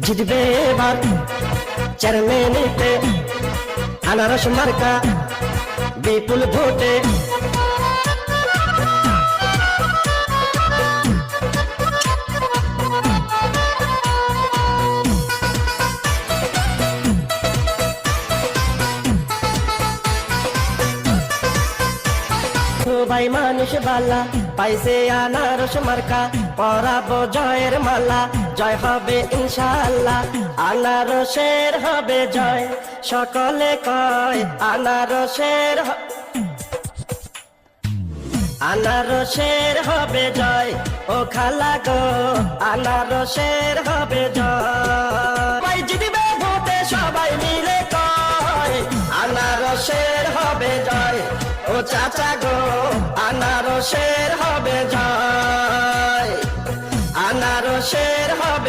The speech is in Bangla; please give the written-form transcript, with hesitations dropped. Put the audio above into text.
জিতবে এবার চেয়ারম্যানিতে আনারস মার্কা বিপুল ভোটে। সবাই মানুষ বালা পাইছে আনারস মার্কা, পরাবো জয়ের মালা, জয় হবে ইনশাআল্লাহ। আনারসের হবে জয়, সকলে কয় আনারসের আনারসের হবে জয়। ও খালা গো আনারসের হবে জয়। জিতবে ভোটে সবাই মিলে কয় আনারসের হবে জয়। ও চাচা গো আনারসের হবে জয়।